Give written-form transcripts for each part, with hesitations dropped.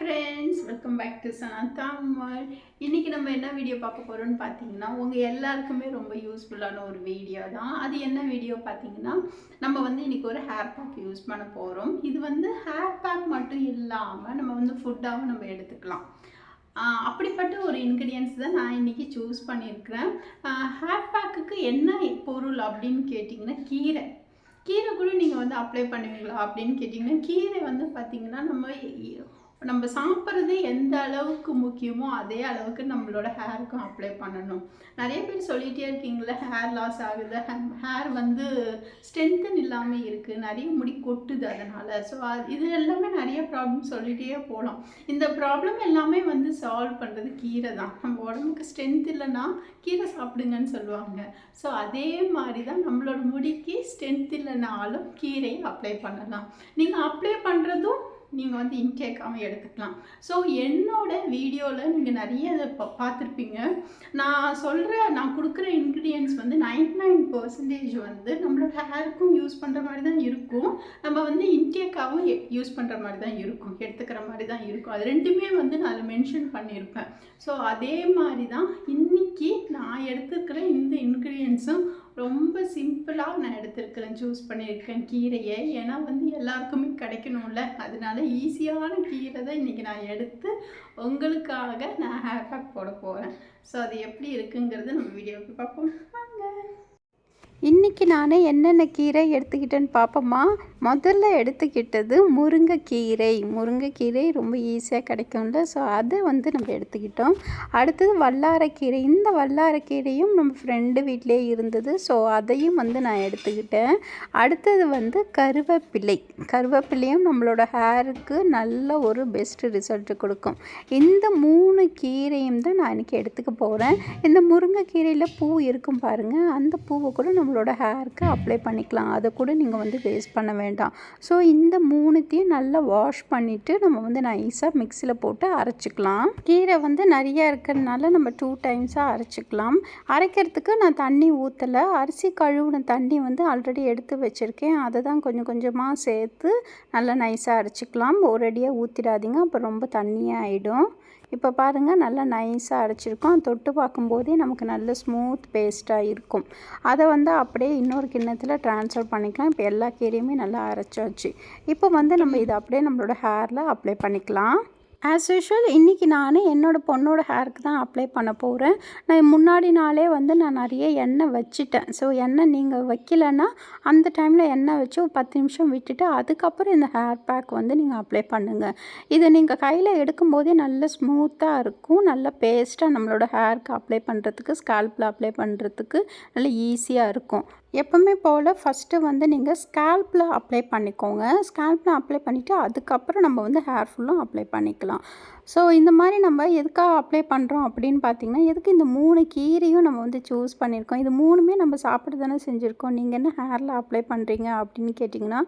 Friends, welcome back to சனாதா அம்மாள். இன்றைக்கி நம்ம என்ன வீடியோ பார்க்க போகிறோம்னு பார்த்தீங்கன்னா, உங்கள் எல்லாருக்குமே ரொம்ப யூஸ்ஃபுல்லான ஒரு வீடியோ தான். அது என்ன வீடியோ பார்த்தீங்கன்னா, நம்ம வந்து இன்றைக்கி ஒரு ஹேர் பேக் யூஸ் பண்ண போகிறோம். இது வந்து ஹேர் பேக் மட்டும் இல்லாமல் நம்ம வந்து ஃபுட்டாகவும் நம்ம எடுத்துக்கலாம். அப்படிப்பட்ட ஒரு இன்க்ரீடியன்ஸ் தான் நான் இன்றைக்கி சூஸ் பண்ணியிருக்கிறேன். ஹேர் பேக்குக்கு என்ன பொருள் அப்படின்னு கேட்டிங்கன்னா, கீரை. கீரை கூட நீங்கள் வந்து அப்ளை பண்ணுவீங்களா அப்படின்னு கேட்டிங்கன்னா, கீரை வந்து பார்த்திங்கன்னா நம்ம சாப்பிட்றது எந்த அளவுக்கு முக்கியமோ அதே அளவுக்கு நம்மளோட ஹேருக்கும் அப்ளை பண்ணணும். நிறைய பேர் சொல்லிகிட்டே இருக்கீங்களே, ஹேர் லாஸ் ஆகுது, ஹேர் வந்து ஸ்ட்ரென்த்தன் இல்லாமல் இருக்குது, நிறைய முடி கொட்டுது அதனால். ஸோ இது எல்லாமே நிறைய ப்ராப்ளம் சொல்லிகிட்டே போகலாம். இந்த ப்ராப்ளம் எல்லாமே வந்து சால்வ் பண்ணுறது கீரை தான். நம்ம உடம்புக்கு ஸ்ட்ரென்த் இல்லைன்னா கீரை சாப்பிடுங்கன்னு சொல்லுவாங்க. ஸோ அதே மாதிரி தான் நம்மளோட முடிக்கு ஸ்ட்ரென்த் இல்லைனாலும் கீரையை அப்ளை பண்ணலாம். நீங்கள் அப்ளை பண்ணுறதும் நீங்கள் வந்து இன்டேக்காகவும் எடுத்துக்கலாம். ஸோ என்னோட வீடியோவில் நீங்கள் நிறைய இதை பார்த்துருப்பீங்க. நான் கொடுக்குற இன்க்ரீடியன்ஸ் வந்து 99% வந்து நம்மளோட ஹேருக்கும் யூஸ் பண்ணுற மாதிரி தான் இருக்கும். நம்ம வந்து இன்டேக்காகவும் யூஸ் பண்ணுற மாதிரி தான் இருக்கும், எடுத்துக்கிற மாதிரி தான் இருக்கும். அது ரெண்டுமே வந்து நான் அதில் மென்ஷன் பண்ணியிருப்பேன். ஸோ அதே மாதிரி தான் இன்றைக்கி நான் எடுத்துக்கிற இந்த இன்க்ரீடியன்ஸும் ரொம்ப சிம்பிளாக நான் எடுத்துருக்கிறேன், சூஸ் பண்ணியிருக்கேன் கீரையை. ஏன்னா வந்து எல்லாருக்குமே கிடைக்கணும்ல, அதனால ஈஸியான கீரை தான் இன்றைக்கி நான் எடுத்து உங்களுக்காக நான் ஹேர் பேக் போட போகிறேன். ஸோ அது எப்படி இருக்குங்கிறது நம்ம வீடியோவுக்கு பார்ப்போம் வாங்க. இன்றைக்கி நான் என்னென்ன கீரை எடுத்துக்கிட்டேன்னு பார்ப்போமா. முதல்ல எடுத்துக்கிட்டது முருங்கைக்கீரை ரொம்ப ஈஸியாக கிடைக்கும்ல. ஸோ அதை வந்து நம்ம எடுத்துக்கிட்டோம். அடுத்தது வல்லாரக்கீரை. இந்த வல்லாரக்கீரையும் நம்ம ஃப்ரெண்டு வீட்டிலே இருந்தது. ஸோ அதையும் வந்து நான் எடுத்துக்கிட்டேன். அடுத்தது வந்து கருவேப்பிலையும் நம்மளோட ஹேருக்கு நல்ல ஒரு பெஸ்ட் ரிசல்ட் கொடுக்கும். இந்த 3 கீரையும் தான் நான் இன்றைக்கி எடுத்துக்க போகிறேன். இந்த முருங்கைக்கீரையில் பூ இருக்கும் பாருங்கள், அந்த பூவை கூட நம்மளோட ஹேருக்கு அப்ளை பண்ணிக்கலாம். அதை கூட நீங்கள் வந்து வேஸ்ட் பண்ண வேண்டாம். ஸோ இந்த 3த்தையும் நல்லா வாஷ் பண்ணிவிட்டு நம்ம வந்து நைஸாக மிக்சியில் போட்டு அரைச்சிக்கலாம். கீரை வந்து நிறையா இருக்கிறதுனால நம்ம 2 டைம்ஸாக அரைச்சிக்கலாம். அரைக்கிறதுக்கு நான் தண்ணி ஊற்றலை, அரிசி கழுவுன தண்ணி வந்து ஆல்ரெடி எடுத்து வச்சுருக்கேன். அதை தான் கொஞ்சம் கொஞ்சமாக சேர்த்து நல்லா நைஸாக அரைச்சிக்கலாம். ஒரேடியாக ஊற்றிடாதீங்க, அப்போ ரொம்ப தண்ணியாக ஆகிடும். இப்போ பாருங்கள், நல்லா நைஸாக அரைச்சிருக்கோம். தொட்டு பார்க்கும்போதே நமக்கு நல்ல ஸ்மூத் பேஸ்ட்டாக இருக்கும். அதை வந்து அப்படியே இன்னொரு கிண்ணத்தில் ட்ரான்ஸ்ஃபர் பண்ணிக்கலாம். இப்போ எல்லா கீரையுமே நல்லா அரைச்சாச்சு. இப்போ வந்து நம்ம இதை அப்படியே நம்மளோட ஹேரில் அப்ளை பண்ணிக்கலாம். ஆஸ் யூஷுவல் இன்றைக்கி நான் என்னோடய பொண்ணோட ஹேருக்கு தான் அப்ளை பண்ண போகிறேன். நான் முன்னாடி நாளே வந்து நான் நிறைய எண்ணெய் வச்சுட்டேன். ஸோ எண்ணெய் நீங்கள் வைக்கலைன்னா அந்த டைமில் எண்ணெய் வச்சு ஒரு 10 நிமிஷம் விட்டுட்டு அதுக்கப்புறம் இந்த ஹேர் பேக் வந்து நீங்கள் அப்ளை பண்ணுங்கள். இதை நீங்கள் கையில் எடுக்கும்போதே நல்ல ஸ்மூத்தாக இருக்கும். நல்ல பேஸ்ட்டாக நம்மளோட ஹேருக்கு அப்ளை பண்ணுறதுக்கு, ஸ்கால்பில் அப்ளை பண்ணுறதுக்கு நல்ல ஈஸியாக இருக்கும். எப்பவுமே போல் ஃபஸ்ட்டு வந்து நீங்கள் ஸ்கால்பில் அப்ளை பண்ணிக்கோங்க. ஸ்கால்பில் அப்ளை பண்ணிவிட்டு அதுக்கப்புறம் நம்ம வந்து ஹேர் ஃபுல்லும் அப்ளை பண்ணிக்கலாம். ஸோ இந்த மாதிரி நம்ம எதுக்காக அப்ளை பண்ணுறோம் அப்படின்னு பார்த்திங்கன்னா, எதுக்கு இந்த 3 கீரையும் நம்ம வந்து சூஸ் பண்ணியிருக்கோம். இது 3மே நம்ம சாப்பிட தானே செஞ்சுருக்கோம். நீங்கள் என்ன ஹேரில் அப்ளை பண்ணுறீங்க அப்படின்னு கேட்டிங்கன்னா,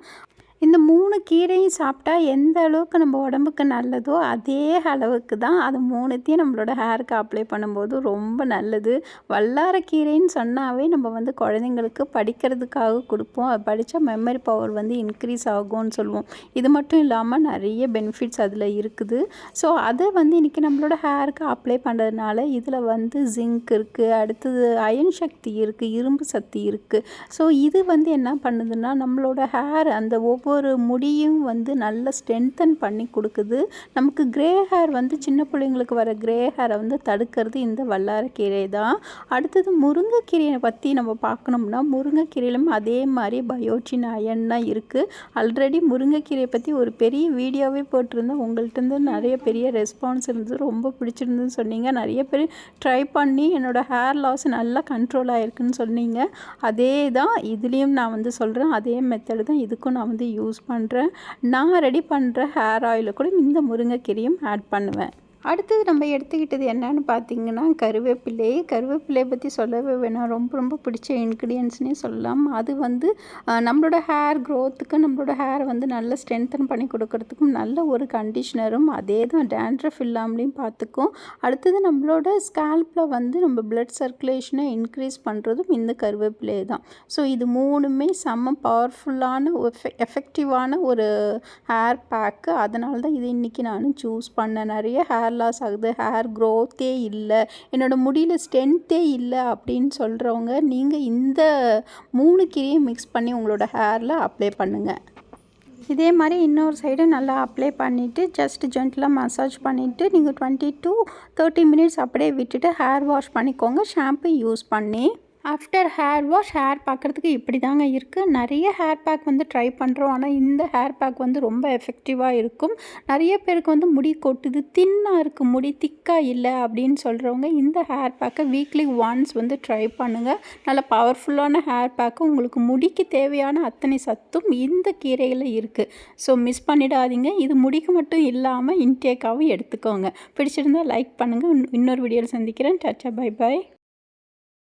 இந்த 3 கீரையும் சாப்பிட்டா எந்த அளவுக்கு நம்ம உடம்புக்கு நல்லதோ அதே அளவுக்கு தான் அது 3த்தையும் நம்மளோட ஹேருக்கு அப்ளை பண்ணும்போது ரொம்ப நல்லது. வல்லாரக்கீரைன்னு சொன்னாவே நம்ம வந்து குழந்தைங்களுக்கு படிக்கிறதுக்காக கொடுப்போம். அது படித்தா மெமரி பவர் வந்து இன்க்ரீஸ் ஆகும்னு சொல்லுவோம். இது மட்டும் இல்லாமல் நிறைய பெனிஃபிட்ஸ் அதில் இருக்குது. ஸோ அதை வந்து இன்றைக்கி நம்மளோட ஹேருக்கு அப்ளை பண்ணுறதுனால இதில் வந்து ஜிங்க் இருக்குது, அடுத்தது அயன் சக்தி இருக்குது, இரும்பு சக்தி இருக்குது. ஸோ இது வந்து என்ன பண்ணுதுன்னா நம்மளோட ஹேர் அந்த ஒவ்வொரு முடியும் வந்து நல்ல ஸ்ட்ரென்தன் பண்ணி கொடுக்குது. நமக்கு கிரே ஹேர் வந்து சின்ன பிள்ளைங்களுக்கு வர கிரே ஹேரை வந்து தடுக்கிறது இந்த வல்லாரக்கீரை தான். அடுத்தது முருங்கைக்கீரையை பற்றி நம்ம பார்க்கணும்னா, முருங்கைக்கீரையிலும் அதே மாதிரி பயோட்டின் அயன் தான் இருக்குது. ஆல்ரெடி முருங்கைக்கீரையை பற்றி ஒரு பெரிய வீடியோவே போட்டிருந்தேன். உங்கள்கிட்ட நிறைய பெரிய ரெஸ்பான்ஸ் இருந்தது, ரொம்ப பிடிச்சிருந்துன்னு சொன்னீங்க. நிறைய பேர் ட்ரை பண்ணி என்னோடய ஹேர் லாஸ் நல்லா கண்ட்ரோல் ஆகிருக்குன்னு சொன்னீங்க. அதே தான் இதுலேயும் நான் வந்து சொல்கிறேன். அதே மெத்தடு தான் இதுக்கும் நான் வந்து யூஸ் பண்ணுறேன். நான் ரெடி பண்ணுற ஹேர் ஆயிலில் கூட இந்த முருங்கைக்கீரையும் ஆட் பண்ணுவேன். அடுத்தது நம்ம எடுத்துக்கிட்டது என்னன்னு பார்த்தீங்கன்னா கருவேப்பிலையை பற்றி சொல்லவே வேணாம். ரொம்ப ரொம்ப பிடிச்ச இன்க்ரீடியன்ட்ஸ்னே சொல்லலாம். அது வந்து நம்மளோட ஹேர் க்ரோத்துக்கு நம்மளோட ஹேர் வந்து நல்லா ஸ்ட்ரென்தன் பண்ணி கொடுக்கறதுக்கும் நல்ல ஒரு கண்டிஷ்னரும் அதே தான் டேண்ட்ரஃப் இல்லாமலேயும் பார்த்துக்கும். அடுத்தது நம்மளோட ஸ்கேல்பில் வந்து நம்ம பிளட் சர்க்குலேஷனை இன்க்ரீஸ் பண்ணுறதும் இந்த கருவேப்பிலை தான். ஸோ இது மூணுமே செம்ம பவர்ஃபுல்லான எஃபெக்டிவான ஒரு ஹேர் பேக்கு. அதனால தான் இது இன்றைக்கி நான் சூஸ் பண்ணேன். நிறைய ஹேர் லாஸ் ஆகுது, ஹேர் க்ரோத்தே இல்லை, என்னோடய முடியில் ஸ்ட்ரென்த்தே இல்லை அப்படின்னு சொல்கிறவங்க நீங்கள் இந்த 3 கீரையும் மிக்ஸ் பண்ணி உங்களோட ஹேரில் அப்ளை பண்ணுங்கள். இதே மாதிரி இன்னொரு சைடு நல்லா அப்ளை பண்ணிவிட்டு ஜஸ்ட் ஜென்டலாக மசாஜ் பண்ணிவிட்டு நீங்கள் 20 to 30 மினிட்ஸ் அப்படியே விட்டுட்டு ஹேர் வாஷ் பண்ணிக்கோங்க ஷாம்பு யூஸ் பண்ணி. ஆஃப்டர் ஹேர் வாஷ் ஹேர் பார்க்குறதுக்கு இப்படி தாங்க இருக்குது. நிறைய ஹேர் பேக் வந்து ட்ரை பண்ணுறோம், ஆனால் இந்த ஹேர் பேக் வந்து ரொம்ப எஃபெக்டிவாக இருக்கும். நிறைய பேருக்கு வந்து முடி கொட்டுது, தின்னாக இருக்குது, முடி திக்காக இல்லை அப்படின்னு சொல்கிறவங்க இந்த ஹேர் பேக்கை வீக்லி ஒன்ஸ் வந்து ட்ரை பண்ணுங்கள். நல்ல பவர்ஃபுல்லான ஹேர் பேக்கு. உங்களுக்கு முடிக்கு தேவையான அத்தனை சத்தும் இந்த கீரையில் இருக்குது. ஸோ மிஸ் பண்ணிடாதீங்க. இது முடிக்கு மட்டும் இல்லாமல் இன்டேக்காகவும் எடுத்துக்கோங்க. பிடிச்சிருந்தால் லைக் பண்ணுங்கள். இன்னொரு வீடியோவில் சந்திக்கிறேன். Tata, bye bye.